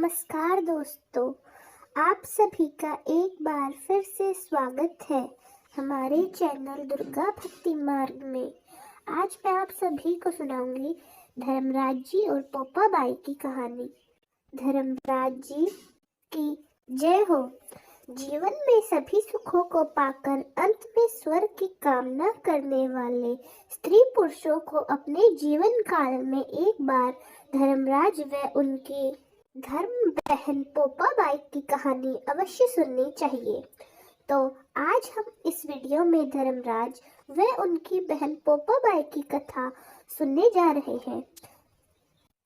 नमस्कार दोस्तों, आप सभी का एक बार फिर से स्वागत है हमारे चैनल दुर्गा भक्ति मार्ग में। आज मैं आप सभी को सुनाऊंगी धर्मराज जी और पोपा बाई की कहानी। धर्मराज जी की जय हो। जीवन में सभी सुखों को पाकर अंत में स्वर्ग की कामना करने वाले स्त्री पुरुषों को अपने जीवन काल में एक बार धर्मराज व उनकी धर्म बहन पोपा बाई की कहानी अवश्य सुननी चाहिए। तो आज हम इस वीडियो में धर्मराज व उनकी बहन पोपा बाई की कथा सुनने जा रहे हैं।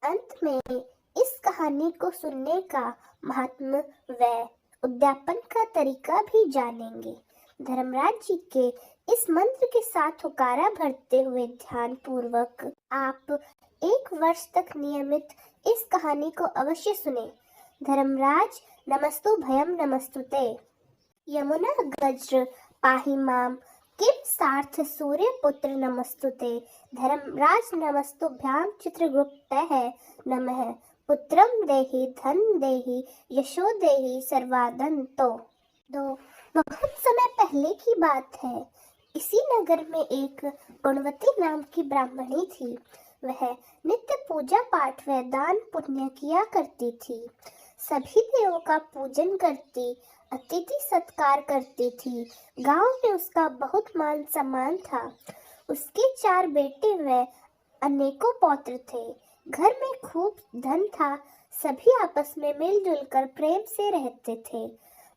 अंत में इस कहानी को सुनने का महात्म व उद्यापन का तरीका भी जानेंगे। धर्मराज जी के इस मंत्र के साथ हुकारा भरते हुए ध्यान पूर्वक आप 1 वर्ष तक नियमित इस कहानी को अवश्य सुने। धर्मराज नमस्तु भयम नमस्तुते। यमुना गज्र पाहि माम किम सार्थ सूर्य पुत्र नमस्तुते। धर्मराज नमस्तुभ्याम चित्रगुप्तः नमः। पुत्रम देहि धन देहि यशो देहि सर्वादंतो। बहुत समय पहले की बात है। इसी नगर में एक गुणवती नाम की ब्राह्मणी थी। वह नित्य पूजा पाठ व दान पुण्य किया करती थी। सभी देवों का पूजन करती, अतिथि सत्कार करती थी। गांव में उसका बहुत मान सम्मान था। उसके 4 बेटे व अनेकों पौत्र थे। घर में खूब धन था। सभी आपस में मिलजुल कर प्रेम से रहते थे।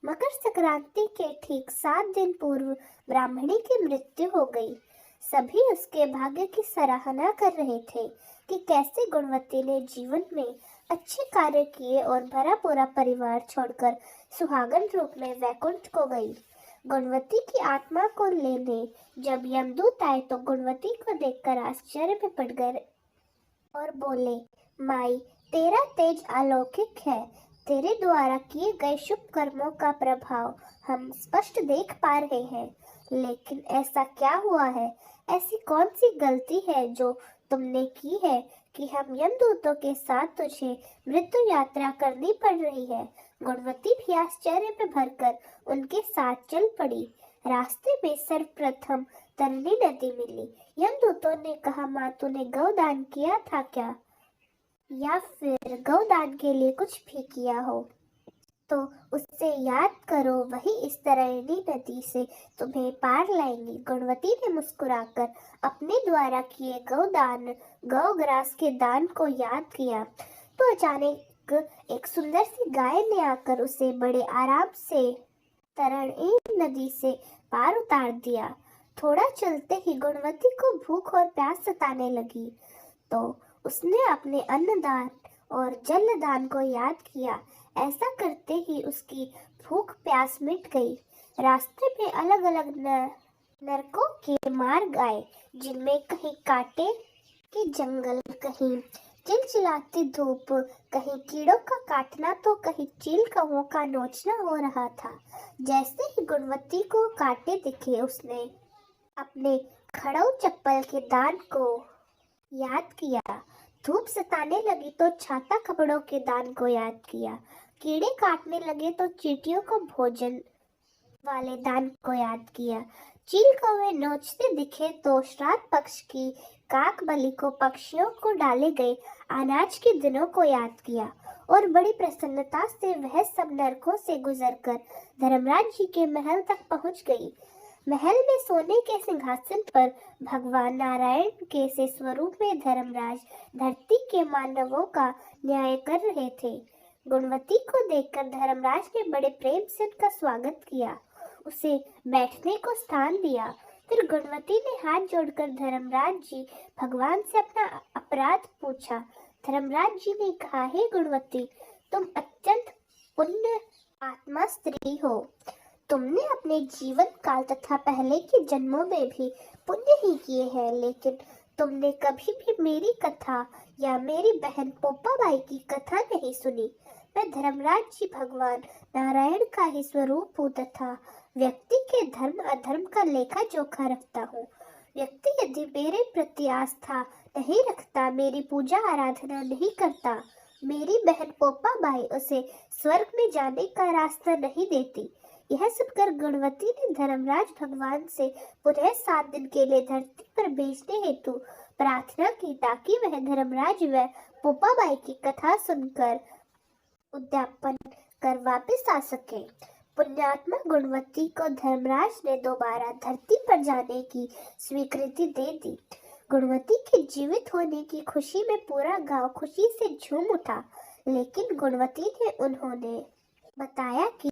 मकर संक्रांति के ठीक 7 दिन पूर्व ब्राह्मणी की मृत्यु हो गई। सभी उसके भाग्य की सराहना कर रहे थे कि कैसे गुणवती ने जीवन में अच्छे कार्य किए और भरा पूरा परिवार छोड़कर सुहागन रूप में वैकुंठ को गई। गुणवती की आत्मा को लेने जब यमदूत आए तो गुणवती को देखकर आश्चर्य में पड़ गए और बोले, माई, तेरा तेज अलौकिक है। तेरे द्वारा किए गए शुभ कर्मों का प्रभाव हम स्पष्ट देख पा रहे हैं। लेकिन ऐसा क्या हुआ है? ऐसी कौन सी गलती है जो तुमने की है कि हम यमदूतों के साथ तुझे मृत्यु यात्रा करनी पड़ रही है? गुणवती भी आश्चर्य में भरकर उनके साथ चल पड़ी। रास्ते में सर्वप्रथम तरनी नदी मिली। यमदूतों ने कहा, माँ, तूने गौदान किया था क्या, या फिर गौदान के लिए कुछ भी किया हो तो उससे याद करो, वही इस तरनी नदी से तुम्हें पार लाएंगी। गुणवती ने मुस्कुराकर अपने द्वारा किए गौदान गौग्रास के दान को याद किया तो अचानक एक सुंदर सी गाय ने आकर उसे बड़े आराम से तरणी नदी से पार उतार दिया। थोड़ा चलते ही गुणवती को भूख और प्यास सताने लगी तो उसने अपने अन्नदान और जलदान को याद किया। ऐसा करते ही उसकी भूख प्यास मिट गई। रास्ते में अलग अलग नरकों के मार्ग आए, जिनमें कहीं कांटे के जंगल, कहीं चिलचिलाती धूप, कहीं कीड़ों का काटना तो कहीं चील कौओं का नोचना हो रहा था। जैसे ही गुणवती को कांटे दिखे उसने अपने खड़ाऊ चप्पल के दान को याद किया। धूप सताने लगी तो छाता कपड़ों के दान को याद किया। कीड़े काटने लगे तो चींटियों को भोजन वाले दान को याद किया। चील कौवे नोचते दिखे तो श्राद्ध पक्ष की काक बलि को, पक्षियों को डाले गए अनाज के दिनों को याद किया और बड़ी प्रसन्नता से वह सब नरकों से गुजरकर धर्मराज जी के महल तक पहुंच गई। महल में सोने के सिंहासन पर भगवान नारायण के से स्वरूप में धर्मराज धरती के मानवों का न्याय कर रहे थे। गुणवती को देखकर धर्मराज ने बड़े प्रेम से उनका स्वागत किया, उसे बैठने को स्थान दिया। फिर गुणवती ने हाथ जोड़कर धर्मराज जी भगवान से अपना अपराध पूछा। धर्मराज जी ने कहा, हे गुणवती, तुम अत्यंत पुण्य आत्मा स्त्री हो। तुमने अपने जीवन काल तथा पहले के जन्मों में भी पुण्य ही किए हैं, लेकिन तुमने कभी भी मेरी कथा या मेरी बहन पोपा बाई की कथा नहीं सुनी। मैं धर्मराज जी भगवान नारायण का ही स्वरूप हूँ तथा व्यक्ति के धर्म अधर्म का लेखा जोखा रखता हूँ। व्यक्ति यदि मेरे प्रति आस्था नहीं रखता, मेरी पूजा आराधना नहीं करता, मेरी बहन पोपाबाई उसे स्वर्ग में जाने का रास्ता नहीं देती। यह सुनकर गुणवती ने धर्मराज भगवान से पुनः 7 दिन के लिए धरती पर भेजने हेतु प्रार्थना की, ताकि वह धर्मराज व पोपाबाई की कथा सुनकर उद्यापन कर वापस आ सके। पुण्यात्मा गुणवती को धर्मराज ने दोबारा धरती पर जाने की स्वीकृति दे दी। गुणवती के जीवित होने की खुशी में पूरा गांव खुशी से झूम उठा, लेकिन गुणवती ने उन्होंने बताया कि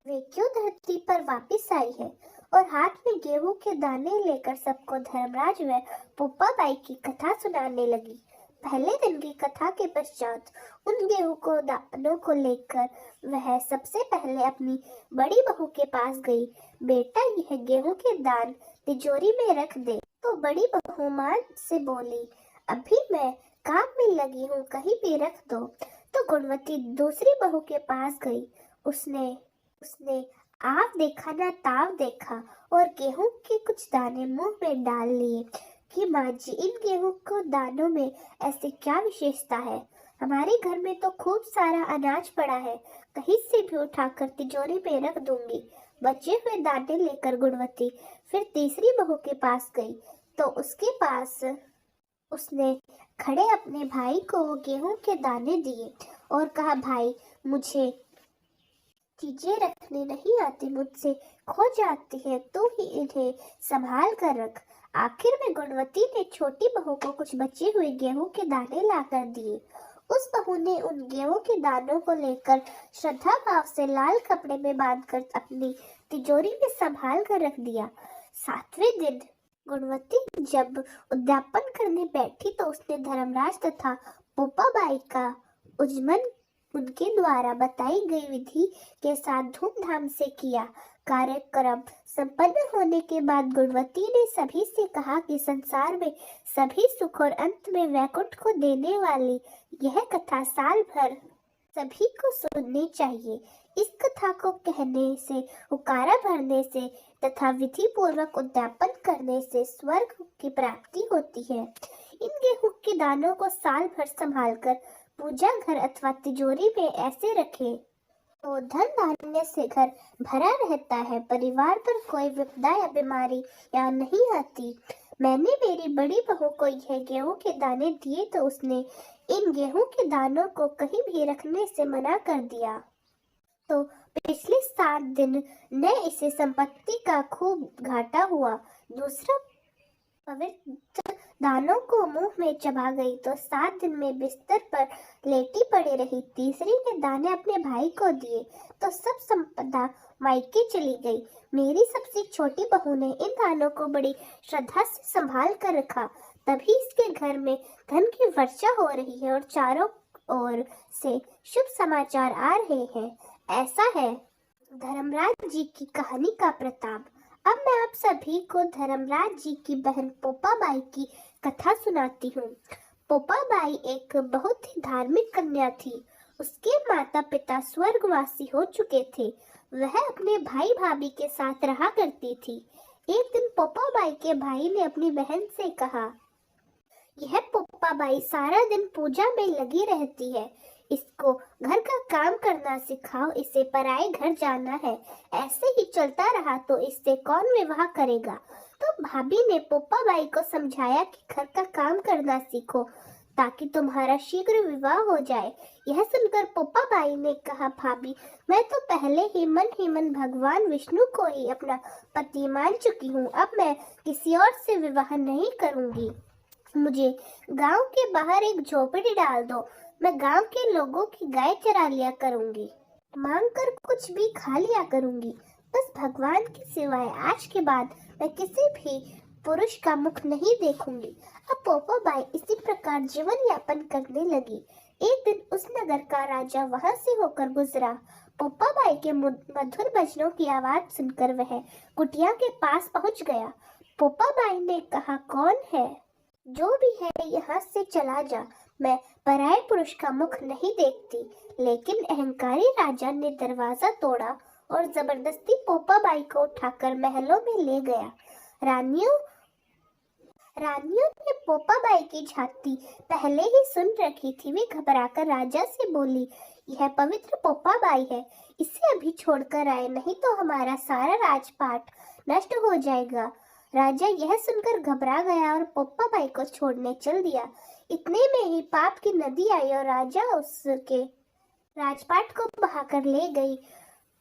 वे क्यों धरती पर वापस आई है, और हाथ में गेहूं के दाने लेकर सबको धर्मराज व पोपाबाई की कथा सुनाने लगी। पहले दिन की कथा के पश्चात उन गेहूं को दानों को लेकर वह सबसे पहले अपनी बड़ी बहू के पास गई। बेटा, यह गेहूं के दान तिजोरी में रख दे। तो बड़ी बहू मां से बोली, अभी मैं काम में लगी हूँ, कहीं भी रख दो। तो गुणवती दूसरी बहू के पास गई। उसने आव देखा ना ताव देखा और गेहूं के कुछ दाने मुंह में डाल लिए कि माँ जी, इन गेहूं को दानों में ऐसी क्या विशेषता है? हमारे घर में तो खूब सारा अनाज पड़ा है, कहीं से भी उठाकर तिजोरी में रख दूंगी। बचे हुए दाने लेकर गुणवती फिर तीसरी बहू के पास गई, तो उसके पास उसने खड़े अपने भाई को वो गेहूं के दाने दिए और कहा, भाई, मुझे चीजें रखने नहीं आती, मुझसे खो जाती है, तू ही इन्हें संभाल कर रख। आखिर में गुणवती ने छोटी बहू को कुछ बचे हुए गेहूं के दाने लाकर दिए। उस बहू ने उन गेहूं के दानों को लेकर श्रद्धा भाव से लाल कपड़े में बांधकर अपनी तिजोरी में संभाल कर रख दिया। 7वें दिन गुणवती जब उद्यापन करने बैठी तो उसने धर्मराज तथा पोपाबाई का उज्जमन उनके द्वारा बताई गई विधि के साथ धूमधाम से किया। कार्यक्रम संपन्न होने के बाद गुणवती ने सभी से कहा कि संसार में सभी सुख और अंत में वैकुंठ को देने वाली यह कथा साल भर सभी को सुननी चाहिए। इस कथा को कहने से, उकारा भरने से तथा विधि पूर्वक उद्यापन करने से स्वर्ग की प्राप्ति होती है। इन गेहूं के दानों को साल भर संभालकर पूजा घर अथवा तिजोरी में ऐसे रखें तो धन धान्य से घर भरा रहता है, परिवार पर कोई विपदा या बीमारी या नहीं आती। मैंने मेरी बड़ी बहू को यह गेहूं के दाने दिए तो उसने इन गेहूं के दानों को कहीं भी रखने से मना कर दिया। तो पिछले 7 दिन न इसे संपत्ति का खूब घाटा हुआ। दूसरा पवित्र दानों को मुंह में चबा गई तो 7 दिन में बिस्तर पर लेटी पड़ी रही। तीसरी ने दाने अपने भाई को दिए तो सब संपदा मायके चली गई। मेरी सबसे छोटी बहू ने इन दानों को बड़ी श्रद्धा से संभाल कर रखा, तभी इसके घर में धन की वर्षा हो रही है और चारों ओर से शुभ समाचार आ रहे हैं। ऐसा है धर्मराज जी की कहानी का प्रताप। अब मैं आप सभी को धर्मराज जी की बहन पोपाबाई की कथा सुनाती हूँ। पोपाबाई एक बहुत ही धार्मिक कन्या थी। उसके माता पिता स्वर्गवासी हो चुके थे। वह अपने भाई भाभी के साथ रहा करती थी। एक दिन पोपाबाई के भाई ने अपनी बहन से कहा, यह पोपाबाई सारा दिन पूजा में लगी रहती है, इसको घर का काम करना सिखाओ, इसे पराए घर जाना है। ऐसे ही चलता रहा तो इससे कौन विवाह करेगा? तो भाभी ने पोपाबाई को समझाया कि घर का काम करना सीखो ताकि तुम्हारा शीघ्र विवाह हो जाए। यह सुनकर पोपाबाई ने कहा, भाभी, मैं तो पहले ही मन भगवान विष्णु को ही अपना पति मान चुकी हूँ। अब मैं किसी और से विवाह नहीं करूँगी। मुझे गांव के बाहर एक झोपड़ी डाल दो, मैं गांव के लोगों की गाय चरा लिया करूंगी, मांग कर कुछ भी खा लिया करूंगी। बस भगवान के सिवाय आज के बाद मैं किसी भी पुरुष का मुख नहीं देखूंगी। अब पोपाबाई इसी प्रकार जीवन यापन करने लगी। एक दिन उस नगर का राजा वहां से होकर गुजरा। पोपाबाई के मधुर भजनों की आवाज सुनकर वह कुटिया के पास पहुंच गया। पोपाबाई ने कहा, कौन है? जो भी है यहाँ से चला जा, मैं पराये पुरुष का मुख नहीं देखती। लेकिन अहंकारी राजा ने दरवाजा तोड़ा और जबरदस्ती पोपाबाई को उठाकर महलों में ले गया। रानियों ने पोपाबाई की झांकी पहले ही सुन रखी थी। वे घबराकर राजा से बोली, यह पवित्र पोपाबाई है, इसे अभी छोड़कर आए, नहीं तो हमारा सारा राजपाट नष्ट हो जाएगा। राजा यह सुनकर घबरा गया और पोपाबाई को छोड़ने चल दिया। इतने में ही पाप की नदी आई और राजा उसके राजपाट को बहाकर ले गई।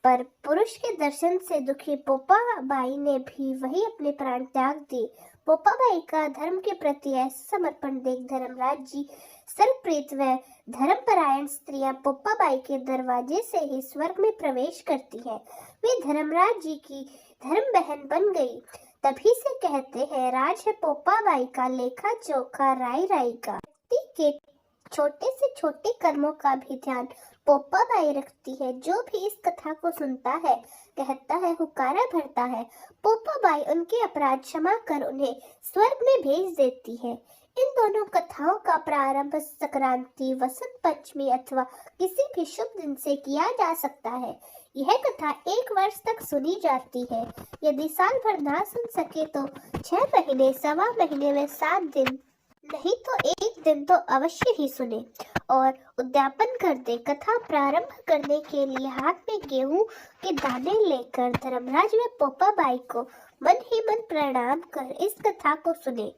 पर पुरुष के दर्शन से दुखी पोपाबाई ने भी वही अपने प्राण त्याग दिए। पोपाबाई का धर्म के प्रति ऐसा समर्पण देख धर्मराज जी सर्वप्रीत व धर्मपरायण स्त्रियां पोपाबाई के दरवाजे से ही स्वर्ग में प्रवेश करती हैं। वे धर्मराज जी की धर्म बहन बन गई। तभी से कहते हैं, राज है पोपाबाई का, लेखा जोखा राई राई का। व्यक्ति के छोटे से छोटे कर्मों का भी ध्यान पोपाबाई रखती है। जो भी इस कथा को सुनता है, कहता है, हुक्कारा भरता है, पोपाबाई उनके अपराध क्षमा कर उन्हें स्वर्ग में भेज देती है। इन दोनों कथाओं का प्रारंभ संक्रांति, वसंत पंचमी अथवा किसी भी शुभ दिन से किया जा सकता है। यह कथा 1 वर्ष तक सुनी जाती है। यदि साल भर ना सुन सके तो 6 महीने, सवा महीने में 7 दिन, नहीं तो 1 दिन तो अवश्य ही सुने और उद्यापन कर दे। कथा प्रारंभ करने के लिए हाथ में गेहूं के दाने लेकर धर्मराज व पोपाबाई को मन ही मन प्रणाम कर इस कथा को सुने।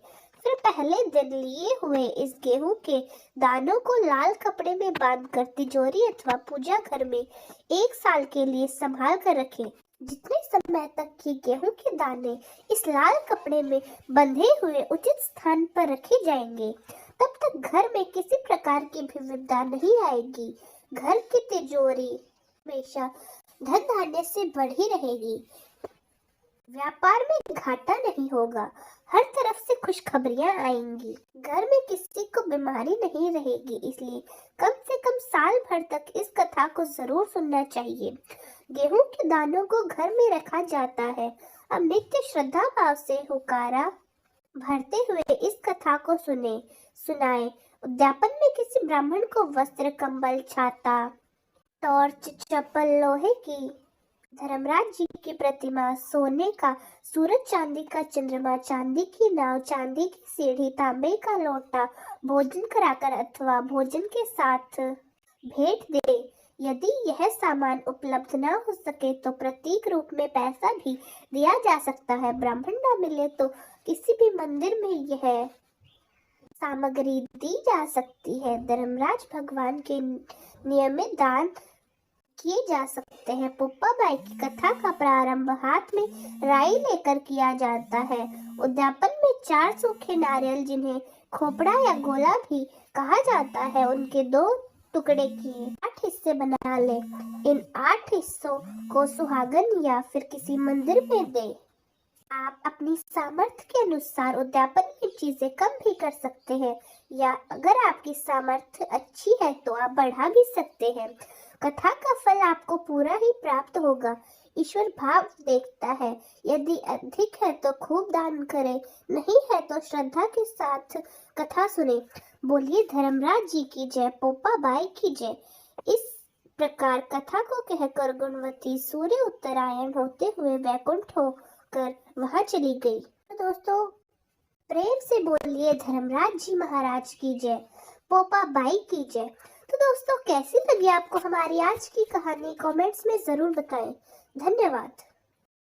फिर पहले दिन लिए हुए इस गेहूं के दानों को लाल कपड़े में बांधकर तिजोरी अथवा पूजा घर में 1 साल के लिए संभाल कर रखें। जितने समय तक कि गेहूं के दाने इस लाल कपड़े में बंधे हुए उचित स्थान पर रखे जाएंगे, तब तक घर में किसी प्रकार की भी विपदा नहीं आएगी। घर की तिजोरी हमेशा धन धान्य से बढ़ी रहेगी। व्यापार में घाटा नहीं होगा। हर तरफ से खुशखबरियां आएंगी। घर में किसी को बीमारी नहीं रहेगी। इसलिए कम से कम साल भर तक इस कथा को जरूर सुनना चाहिए। गेहूं के दानों को घर में रखा जाता है। अब नित्य श्रद्धा भाव से हुक्कारा भरते हुए इस कथा को सुनाए। उद्यापन में किसी ब्राह्मण को वस्त्र, कंबल, छाता, टॉर्च, चप्पल, लोहे की धर्मराज जी की प्रतिमा, सोने का सूरज, चांदी का चंद्रमा, चांदी की नाव, चांदी की सीढ़ी, तांबे का लोटा भोजन कराकर अथवा भोजन के साथ भेंट दे। यदि यह सामान उपलब्ध न हो सके तो प्रतीक रूप में पैसा भी दिया जा सकता है। ब्राह्मण न मिले तो किसी भी मंदिर में यह सामग्री दी जा सकती है। धर्मराज भगवान के नियमित दान किए जा सकते हैं। पोपाबाई की कथा का प्रारंभ हाथ में राई लेकर किया जाता है। उद्यापन में 4 सूखे नारियल, जिन्हें खोपड़ा या गोला भी कहा जाता है, उनके 2 टुकड़े किए 8 हिस्से बना ले। इन 8 हिस्सों को सुहागन या फिर किसी मंदिर में दे। आप अपनी सामर्थ्य के अनुसार उद्यापन में चीजें कम भी कर सकते हैं, या अगर आपकी सामर्थ्य अच्छी है तो आप बढ़ा भी सकते हैं। कथा का फल आपको पूरा ही प्राप्त होगा। ईश्वर भाव देखता है। यदि अधिक है तो खूब दान करें, नहीं है तो श्रद्धा के साथ कथा सुने। बोलिए धर्मराज जी की जय, पोपाबाई की जय। इस प्रकार कथा को कहकर गुणवती सूर्य उत्तरायण होते हुए वैकुंठ होकर वहां चली गई। तो दोस्तों, प्रेम से बोलिए धर्मराज जी महाराज की जय, पोपाबाई की जय। तो दोस्तों, कैसी लगी आपको हमारी आज की कहानी? कमेंट्स में जरूर बताएं। धन्यवाद।